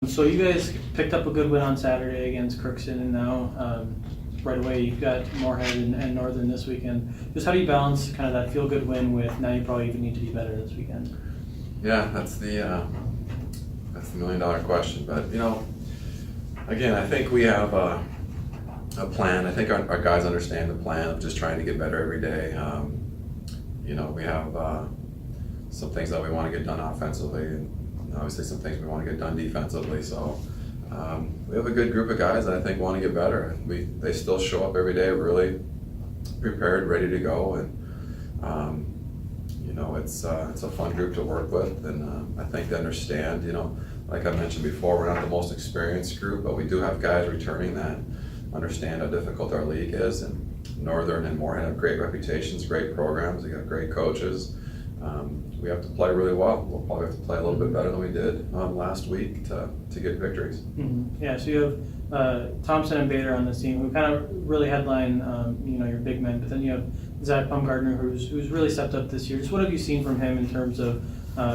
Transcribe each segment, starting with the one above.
So you guys picked up a good win on Saturday against Crookston, and now right away you've got Moorhead and Northern this weekend. Just how do you balance kind of that feel-good win with now you probably even need to be better this weekend? Yeah, that's the million-dollar question. But again, I think we have a plan. I think our guys understand the plan of just trying to get better every day. We have some things that we want to get done offensively, and obviously some things we want to get done defensively. So we have a good group of guys that I think want to get better. They still show up every day really prepared, ready to go, and it's a fun group to work with, and I think they understand. Like I mentioned before, we're not the most experienced group, but we do have guys returning that understand how difficult our league is, and Northern and Moorhead have great reputations, great programs, they got great coaches. We have to play really well. We'll probably have to play a little bit better than we did last week to get victories. Mm-hmm. Yeah, so you have Thompson and Bader on this team who kind of really headline your big men, but then you have Zach Baumgartner who's really stepped up this year. Just what have you seen from him in terms of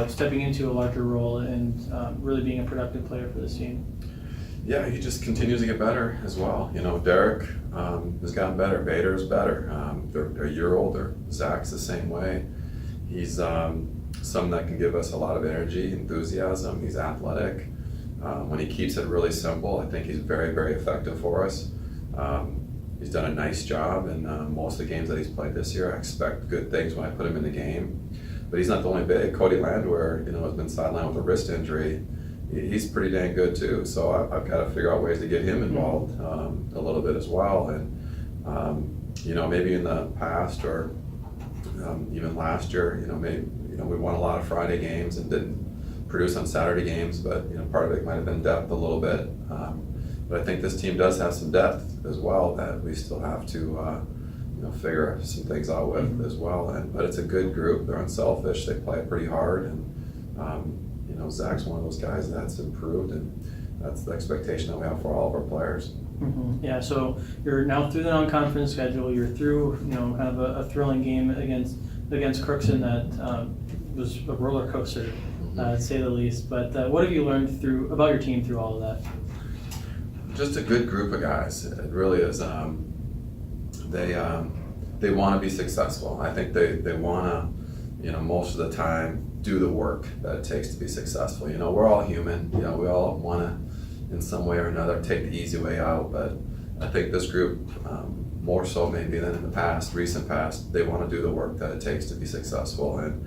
stepping into a larger role and really being a productive player for this team? Yeah, he just continues to get better as well. Derek has gotten better. Bader's better. They're a year older. Zach's the same way. He's someone that can give us a lot of energy, enthusiasm. He's athletic. When he keeps it really simple, I think he's very, very effective for us. He's done a nice job in most of the games that he's played this year. I expect good things when I put him in the game. But he's not the only big. Cody Landwehr, has been sidelined with a wrist injury. He's pretty dang good too. So I've got to figure out ways to get him involved a little bit as well. And maybe in the past or even last year, maybe we won a lot of Friday games and didn't produce on Saturday games. But part of it might have been depth a little bit. But I think this team does have some depth as well that we still have to figure some things out with as well. But it's a good group. They're unselfish. They play pretty hard, and Zach's one of those guys that's improved, and that's the expectation that we have for all of our players. Mm-hmm. Yeah, so you're now through the non-conference schedule. You're through, kind of a thrilling game against Crookston that was a roller coaster, to say the least. But what have you learned about your team through all of that? Just a good group of guys. It really is. They want to be successful. I think they want to, most of the time, do the work that it takes to be successful. We're all human. We all want to, in some way or another, take the easy way out. But I think this group, more so maybe than in the recent past, they want to do the work that it takes to be successful. And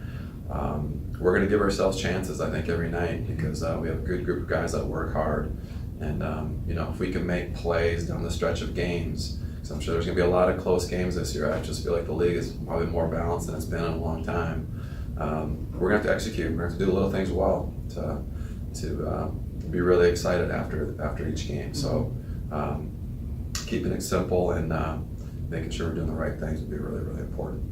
we're going to give ourselves chances, I think, every night because we have a good group of guys that work hard. And if we can make plays down the stretch of games, because I'm sure there's going to be a lot of close games this year. I just feel like the league is probably more balanced than it's been in a long time. We're going to have to execute. We're going to have to do the little things well to be really excited after each game. So keeping it simple and making sure we're doing the right things would be really, really important.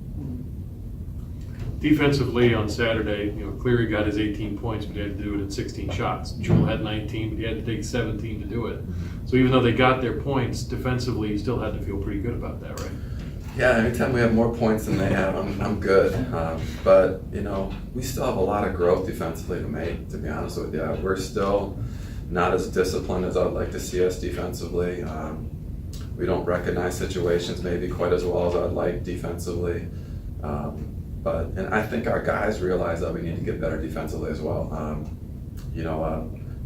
Defensively on Saturday, Cleary got his 18 points, but he had to do it in 16 shots. Jewell had 19, but he had to take 17 to do it. So even though they got their points, defensively, you still had to feel pretty good about that, right? Yeah, anytime we have more points than they have, I'm good. But, we still have a lot of growth defensively to make, to be honest with you. We're still not as disciplined as I'd like to see us defensively. We don't recognize situations maybe quite as well as I'd like defensively. And I think our guys realize that we need to get better defensively as well.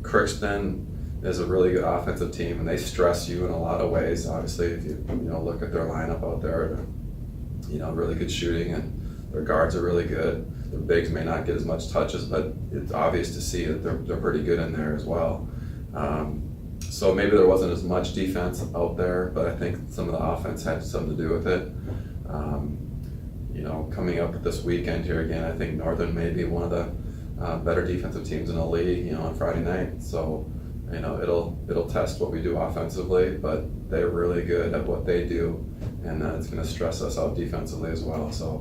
Crookston is a really good offensive team, and they stress you in a lot of ways. Obviously, if you look at their lineup out there, really good shooting, and their guards are really good. Their bigs may not get as much touches, but it's obvious to see that they're pretty good in there as well. So maybe there wasn't as much defense out there, but I think some of the offense had something to do with it. Coming up this weekend here again, I think Northern may be one of the better defensive teams in the league, on Friday night. So, it'll test what we do offensively, but they're really good at what they do, and it's going to stress us out defensively as well. So,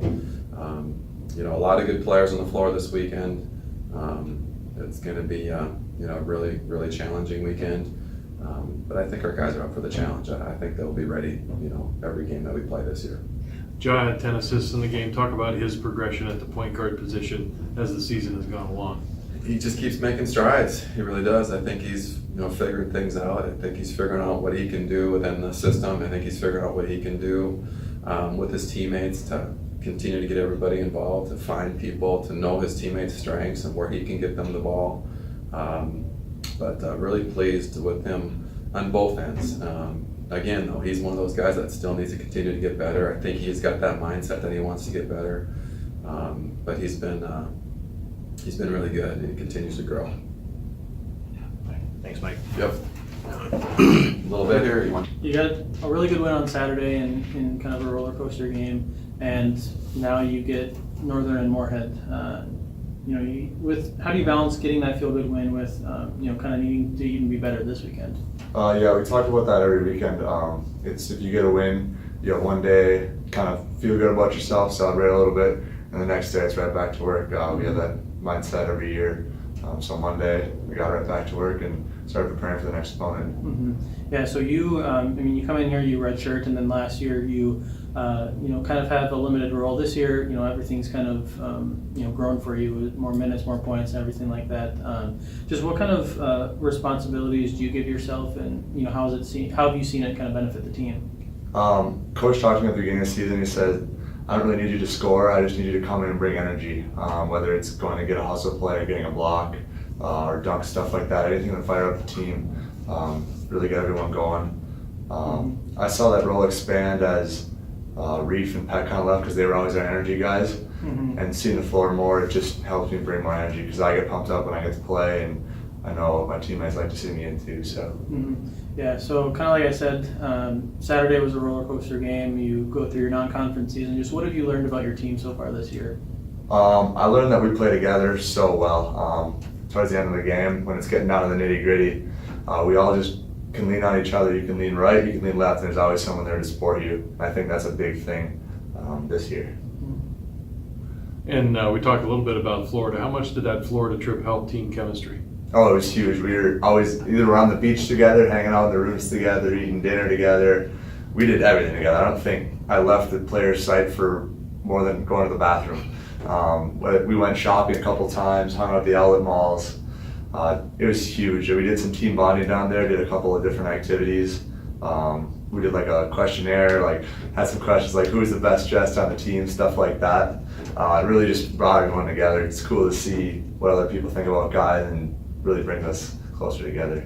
a lot of good players on the floor this weekend. It's going to be, really, really challenging weekend. But I think our guys are up for the challenge. I think they'll be ready, every game that we play this year. Ja had 10 assists in the game. Talk about his progression at the point guard position as the season has gone along. he just keeps making strides. He really does. I think he's figuring things out. I think he's figuring out what he can do within the system. I think he's figuring out what he can do with his teammates to continue to get everybody involved, to find people, to know his teammates' strengths and where he can get them the ball. But really pleased with him on both ends. Again, though, he's one of those guys that still needs to continue to get better. I think he's got that mindset that he wants to get better. But he's been really good, and he continues to grow. Thanks, Mike. Yep. A little bit here. You got a really good win on Saturday in kind of a roller coaster game, and now you get Northern and Moorhead. How do you balance getting that feel good win with kind of needing to even be better this weekend? Yeah, we talk about that every weekend. It's if you get a win, you have one day kind of feel good about yourself, celebrate a little bit, and the next day it's right back to work. We have that mindset every year. So Monday we got right back to work and started preparing for the next opponent. Mm-hmm. Yeah. So you, you come in here, you redshirt, and then last year you, kind of have a limited role. This year, everything's kind of, grown for you with more minutes, more points, and everything like that. Just what kind of responsibilities do you give yourself, and how have you seen it kind of benefit the team? Coach talked to me at the beginning of the season. He said, I don't really need you to score, I just need you to come in and bring energy. Whether it's going to get a hustle play or getting a block or dunk, stuff like that, anything to fire up the team, really get everyone going. I saw that role expand as Reef and Peck kind of left because they were always our energy guys. Mm-hmm. And seeing the floor more, it just helps me bring more energy because I get pumped up when I get to play, and I know my teammates like to see me in too. So. Mm-hmm. Yeah, so kind of like I said, Saturday was a roller coaster game. You go through your non-conference season. Just what have you learned about your team so far this year? I learned that we play together so well. Towards the end of the game, when it's getting down to the nitty-gritty, we all just can lean on each other. You can lean right, you can lean left, and there's always someone there to support you. I think that's a big thing this year. And we talked a little bit about Florida. How much did that Florida trip help team chemistry? Oh, it was huge. We were always either on the beach together, hanging out in the rooms together, eating dinner together. We did everything together. I don't think I left the player's site for more than going to the bathroom. We went shopping a couple times, hung out at the outlet malls. It was huge. We did some team bonding down there, did a couple of different activities. We did like a questionnaire, had some questions like who was the best dressed on the team, stuff like that. It really just brought everyone together. It's cool to see what other people think about guys and really bring us closer together.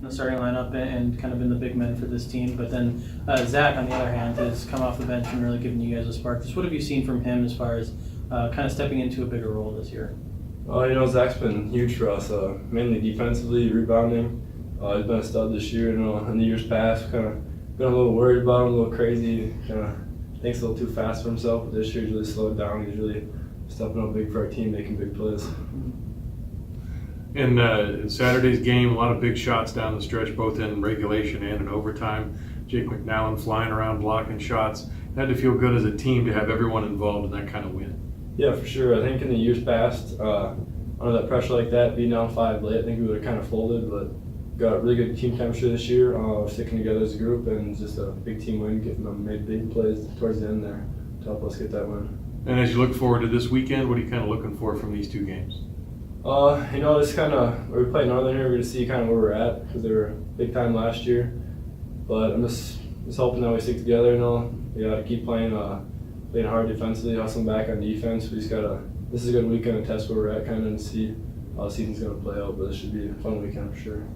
The starting lineup and kind of been the big men for this team, but then Zach, on the other hand, has come off the bench and really given you guys a spark. Just what have you seen from him as far as kind of stepping into a bigger role this year? Zach's been huge for us, mainly defensively, rebounding. He's been a stud this year. In the years past, kind of been a little worried about him, a little crazy. Kind of thinks a little too fast for himself, but this year he's really slowed down. He's really stepping up big for our team, making big plays. In Saturday's game, a lot of big shots down the stretch, both in regulation and in overtime. Jake McNallen flying around blocking shots. Had to feel good as a team to have everyone involved in that kind of win. Yeah, for sure. I think in the years past, under that pressure like that, being down 5 late, I think we would have kind of folded, but got really good team chemistry this year, sticking together as a group, and just a big team win, getting them made big plays towards the end there to help us get that win. And as you look forward to this weekend, what are you kind of looking for from these two games? This kind of, where we play Northern here, we're going to see kind of where we're at, because they were big time last year. But I'm just hoping that we stick together, We got to keep playing hard defensively, hustling back on defense. We just got to, this is a good weekend to test where we're at kind of and see how the season's going to play out, but this should be a fun weekend for sure.